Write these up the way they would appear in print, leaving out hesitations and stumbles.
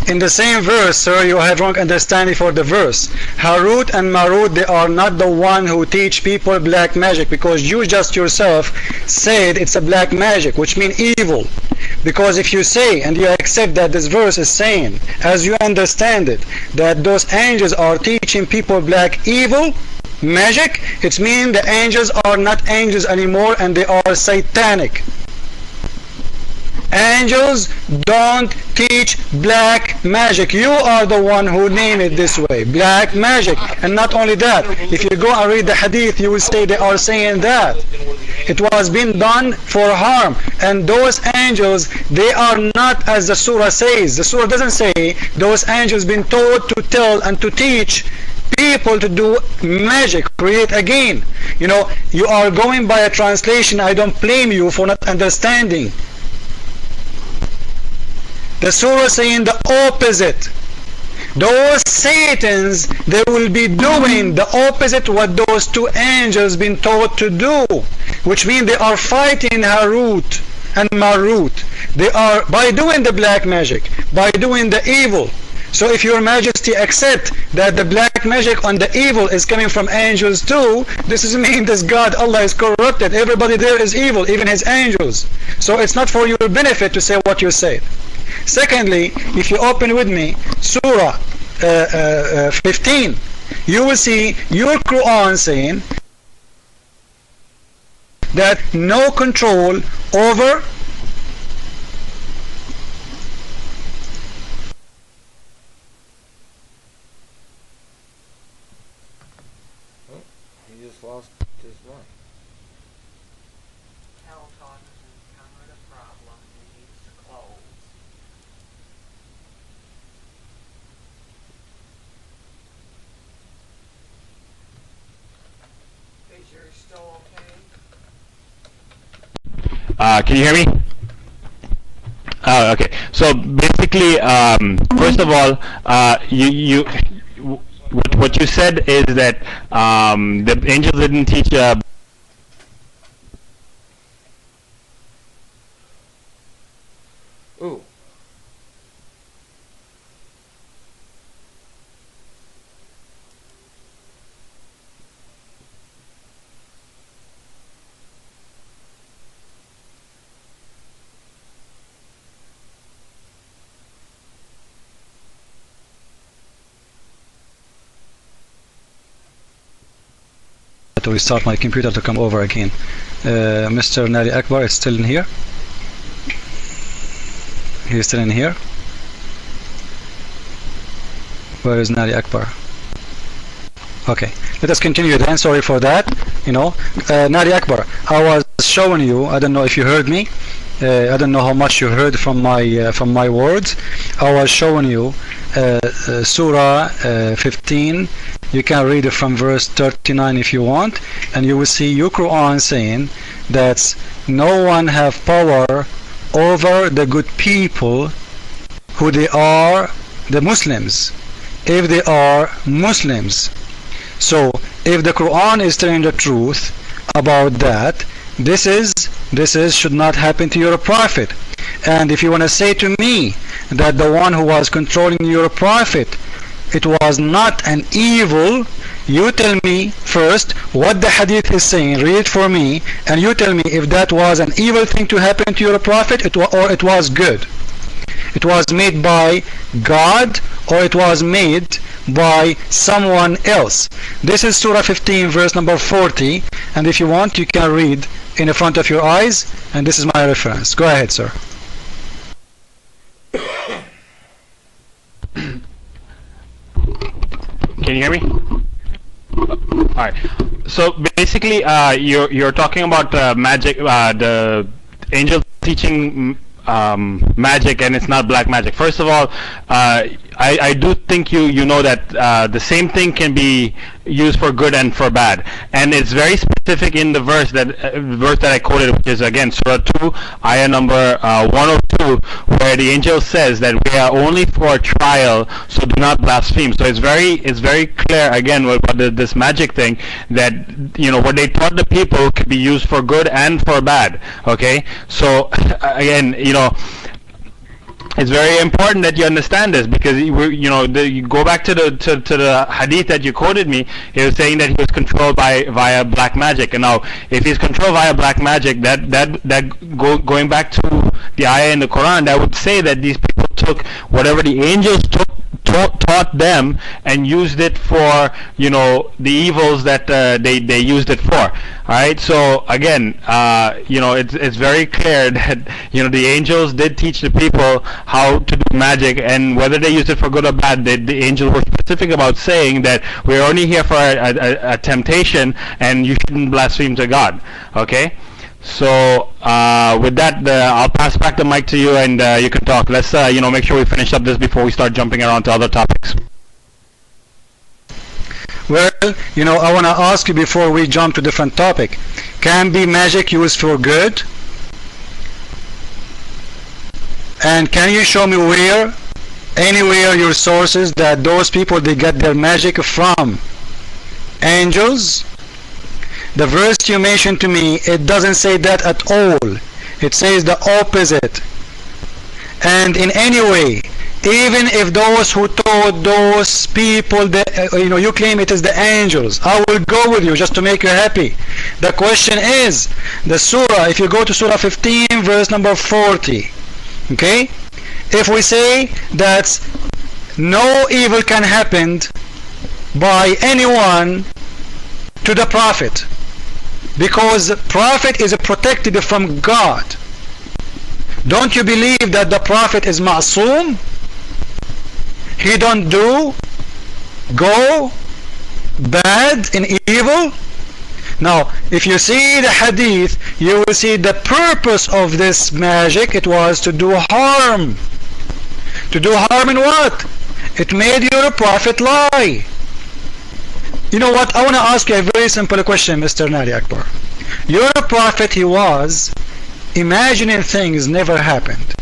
In the same verse, sir, you have wrong understanding for the verse. Harut and Marut, they are not the one who teach people black magic, because you just yourself said it's a black magic, which means evil. Because if you say and you accept that this verse is saying, as you understand it, that those angels are teaching people black evil magic, it means the angels are not angels anymore and they are satanic. Angels don't teach black magic. You are the one who named it this way, black magic. And not only that, if you go and read the hadith, you will say they are saying that it was being done for harm. And those angels, they are not as the surah says. The surah doesn't say those angels been taught to tell and to teach people to do magic, create again. You know, you are going by a translation. I don't blame you for not understanding. The surah saying the opposite. Those Satans, they will be doing the opposite what those two angels been taught to do, which means they are fighting Harut and Marut. They are, by doing the black magic, by doing the evil. So if your majesty accept that the black magic on the evil is coming from angels too, this is mean this God, Allah, is corrupted. Everybody there is evil, even his angels. So it's not for your benefit to say what you say. Secondly, if you open with me Surah 15, you will see your Quran saying that no control over he just lost his line. Telephone encountered a problem and needs to close. Is yours still okay? Can you hear me? Okay. So basically, first of all, what you said is that the angels didn't teach. Ooh. to restart my computer to come over again. Mr. Naliakbar is still in here. He's still in here. Where is Naliakbar? Okay, let us continue then. Sorry for that. You know, Naliakbar, I was showing you. I don't know if you heard me. I don't know how much you heard from my words. I was showing you Surah 15. You can read it from verse 39 if you want, and you will see your Quran saying that no one have power over the good people who they are the Muslims, if they are Muslims. So if the Quran is telling the truth about that, this should not happen to your prophet. And if you want to say to me that the one who was controlling your prophet, it was not an evil, you tell me first what the hadith is saying, read it for me, and you tell me if that was an evil thing to happen to your prophet or it was good. It was made by God or it was made by someone else. This is Surah 15 verse number 40, and if you want you can read in the front of your eyes, and this is my reference. Go ahead, sir. Can you hear me? Alright. So basically, you're talking about magic, the angel teaching magic, and it's not black magic. First of all, I do think you know that the same thing can be used for good and for bad, and it's very specific in the verse that I quoted, which is again Surah 2, ayah number 102, where the angel says that we are only for a trial, so do not blaspheme. So it's very clear again about this magic thing, that you know what they taught the people could be used for good and for bad. Okay, so again, you know, it's very important that you understand this, because you know, you go back to the hadith that you quoted me. He was saying that he was controlled via black magic, and now if he's controlled via black magic, going back to the ayah in the Quran, that would say that these people took whatever the angels taught them and used it for, you know, the evils that they used it for. All right, so again, you know, it's very clear that, you know, the angels did teach the people how to do magic, and whether they used it for good or bad, the angels were specific about saying that we're only here for a temptation, and you shouldn't blaspheme to God. Okay, so with that, I'll pass back the mic to you, and you can talk. Let's you know, make sure we finish up this before we start jumping around to other topics. Well, you know, I want to ask you before we jump to different topic. Can be magic used for good? And can you show me where, anywhere, your sources that those people, they get their magic from angels? The verse you mentioned to me, it doesn't say that at all. It says the opposite. And in any way, even if those who taught those people, that, you know, you claim it is the angels, I will go with you just to make you happy. The question is, the surah, if you go to surah 15 verse number 40, okay, if we say that no evil can happen by anyone to the prophet, because the prophet is protected from God, don't you believe that the prophet is ma'soom? He don't go bad in evil? Now, if you see the hadith, you will see the purpose of this magic. It was to do harm. To do harm in what? It made your prophet lie. You know what? I want to ask you a very simple question, Mr. Naliakbar. Your prophet, he was imagining things never happened.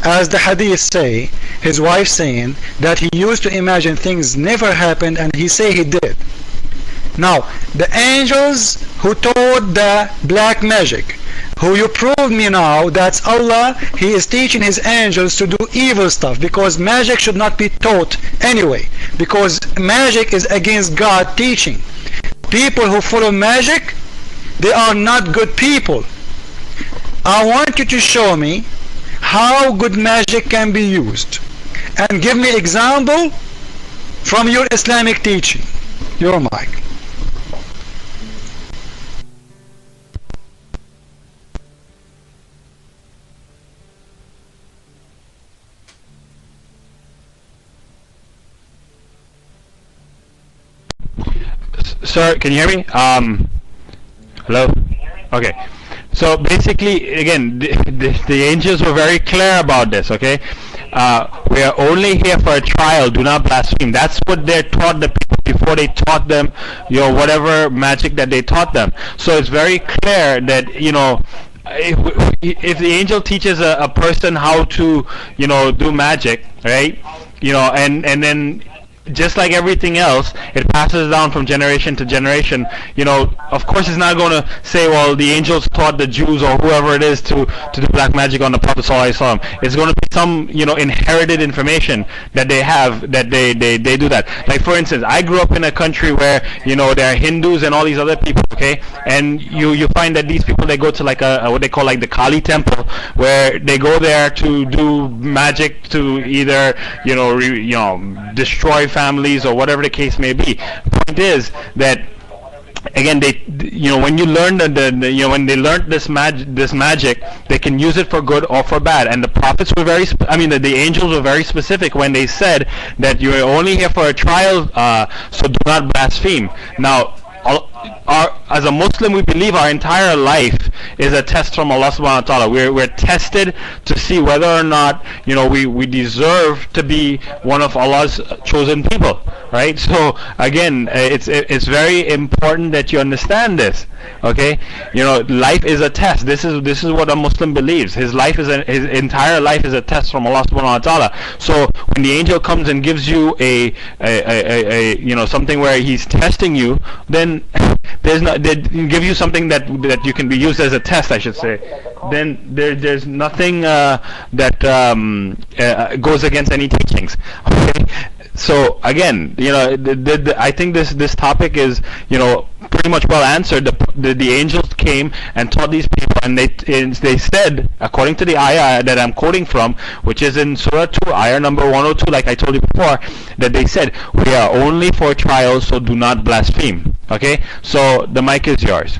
As the hadith say, his wife saying that he used to imagine things never happened, and he say he did. Now, the angels who taught the black magic, who you proved me now, that's Allah, he is teaching his angels to do evil stuff, because magic should not be taught anyway, because magic is against God teaching. People who follow magic, they are not good people. I want you to show me how good magic can be used, and give me example from your Islamic teaching. Your mic. Sir, can you hear me? Hello? Okay. So basically, again, the angels were very clear about this, okay? We are only here for a trial, do not blaspheme. That's what they taught the people before they taught them, you know, whatever magic that they taught them. So it's very clear that, you know, if the angel teaches a person how to, you know, do magic, right? You know, and then just like everything else, it passes down from generation to generation. You know, of course, it's not going to say, well, the angels taught the Jews or whoever it is to do black magic on the Prophet ﷺ. It's going to be some, you know, inherited information that they have, that they do that. Like, for instance, I grew up in a country where, you know, there are Hindus and all these other people, okay? And you find that these people, they go to like a what they call like the Kali temple, where they go there to do magic to either, you know, destroy families or whatever the case may be. The point is that, again, they, you know, when you learn you know, when they learned this magic, they can use it for good or for bad. And the prophets were very, the angels were very specific when they said that you are only here for a trial, so do not blaspheme. Now, as a Muslim, we believe our entire life is a test from Allah subhanahu wa ta'ala. We're tested to see whether or not, you know, we deserve to be one of Allah's chosen people, right? So again, it's very important that you understand this, okay? You know, life is a test. This is what a Muslim believes. His entire life is a test from Allah subhanahu wa ta'ala. So when the angel comes and gives you a you know, something where he's testing you, then they give you something that you can be used as a test, I should say. then there's nothing that goes against any teachings. Okay, so again, I think this topic is pretty much well answered. The angels came and taught these people, and they said, according to the ayah that I'm quoting from, which is in Surah 2, ayah number 102, like I told you before, that they said, we are only for trials, so do not blaspheme. Okay, so the mic is yours.